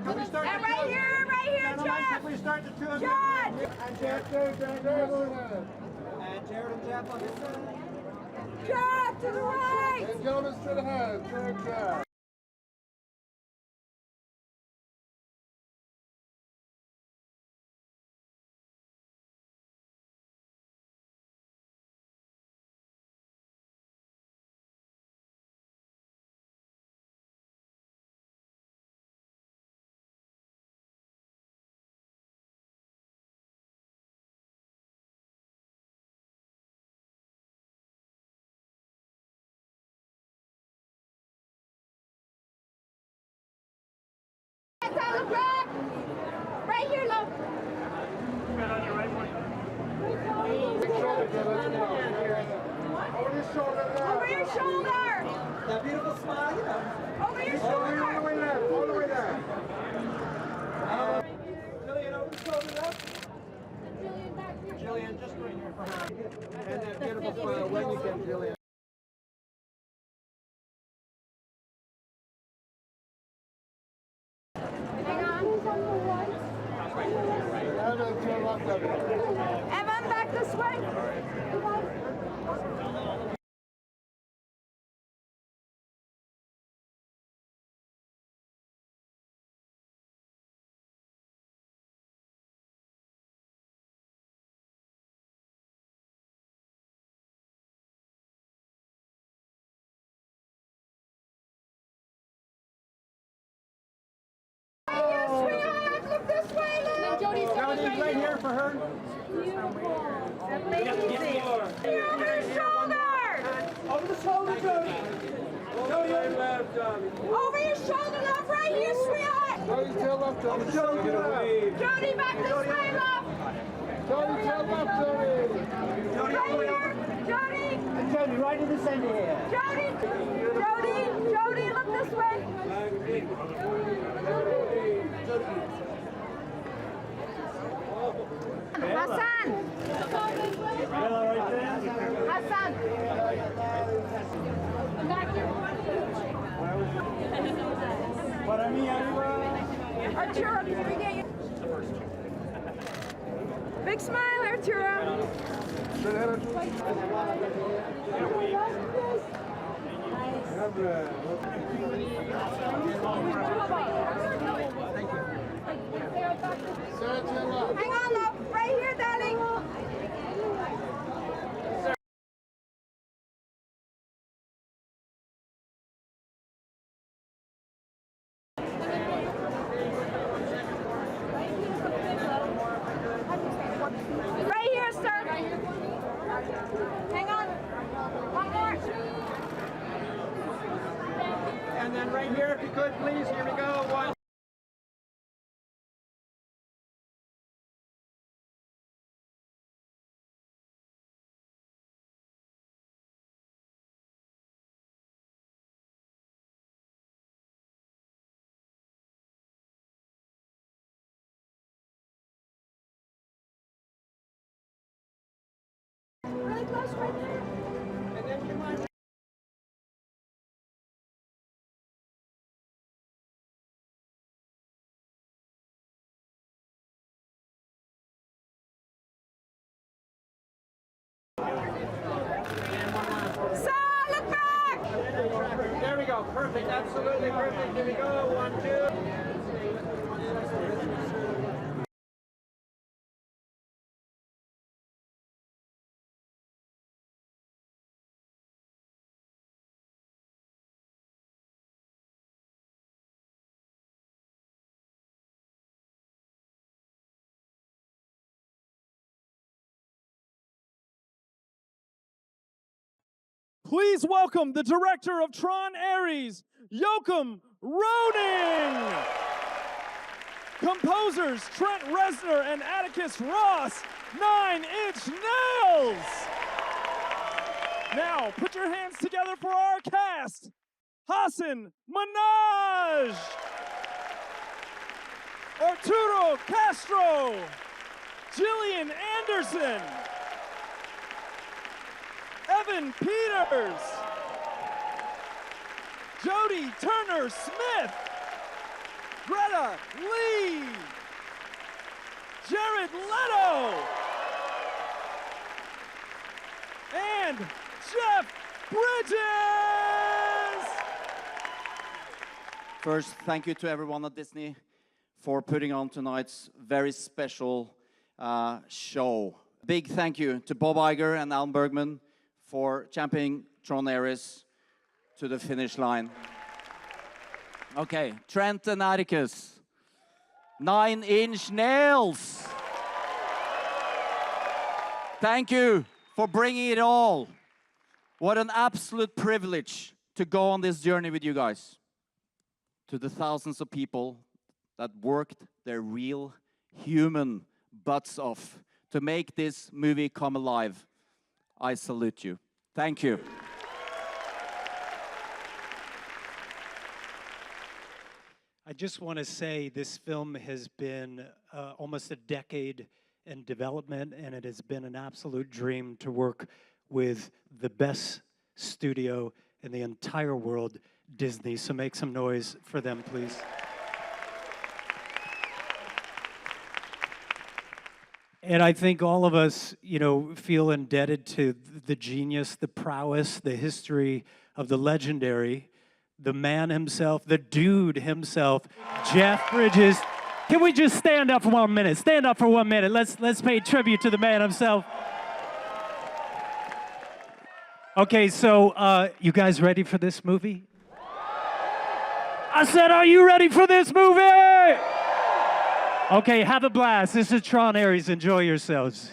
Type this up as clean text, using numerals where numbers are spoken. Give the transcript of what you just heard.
Can we start? And right here, Jeff. Can we start the two of you? John. And Jeff, and Jared and Jeff on this side. Jeff, to the right. And Jonas to the head. Good job. Look back. Right here, look. On your right one. Over your shoulder now. Over your shoulder. That beautiful smile, you know. Over your All the shoulder. way there. All the way there. Gillian, over the shoulder up. Gillian, just right here for her. And that beautiful smile when you can, Gillian. Evan, back this way. Sweetheart, look this way, look. Jodie's right here for her. Amazing. Over your shoulder. Over the shoulder, Jodie. Jodie, left, Over your shoulder, love, right here, sweetheart. Jody, tail left, Jody. Jodie, back this way, love. Jody, tail left, Jody. Right here. Jodie. Jodie, right in the center here. Jodie. Jodie, look this way. Hasan. Hasan. Para mí, arriba. Arturo, can we get you? Big smile, Arturo. Hang on, love. Right here, darling. Right here, sir. Hang on. One more. And then right here, if you could, please. Here we go. One. Really close right there. And then you mind. Look back! There we go. Perfect. Absolutely perfect. Here we go. 1, 2. Please welcome the director of Tron Ares, Joachim Rønning. Composers Trent Reznor and Atticus Ross, 9-inch nails. Now put your hands together for our cast. Hasan, Minhaj. Arturo, Castro. Gillian Anderson. Evan Peters, Jodie Turner Smith, Greta Lee, Jared Leto, and Jeff Bridges! First, thank you to everyone at Disney for putting on tonight's very special show. Big thank you to Bob Iger and Alan Bergman for championing Tron Ares to the finish line. Okay, Trent and Atticus, 9-inch nails. Thank you for bringing it all. What an absolute privilege to go on this journey with you guys. To the thousands of people that worked their real human butts off to make this movie come alive, I salute you. Thank you. I just want to say this film has been almost a decade in development, and it has been an absolute dream to work with the best studio in the entire world, Disney. So make some noise for them, please. And I think all of us, you know, feel indebted to the genius, the prowess, the history of the legendary, the man himself, the dude himself, Jeff Bridges. Can we just stand up for 1 minute? Stand up for 1 minute. Let's pay tribute to the man himself. Okay, so you guys ready for this movie? I said, are you ready for this movie? Okay, have a blast. This is Tron Ares. Enjoy yourselves.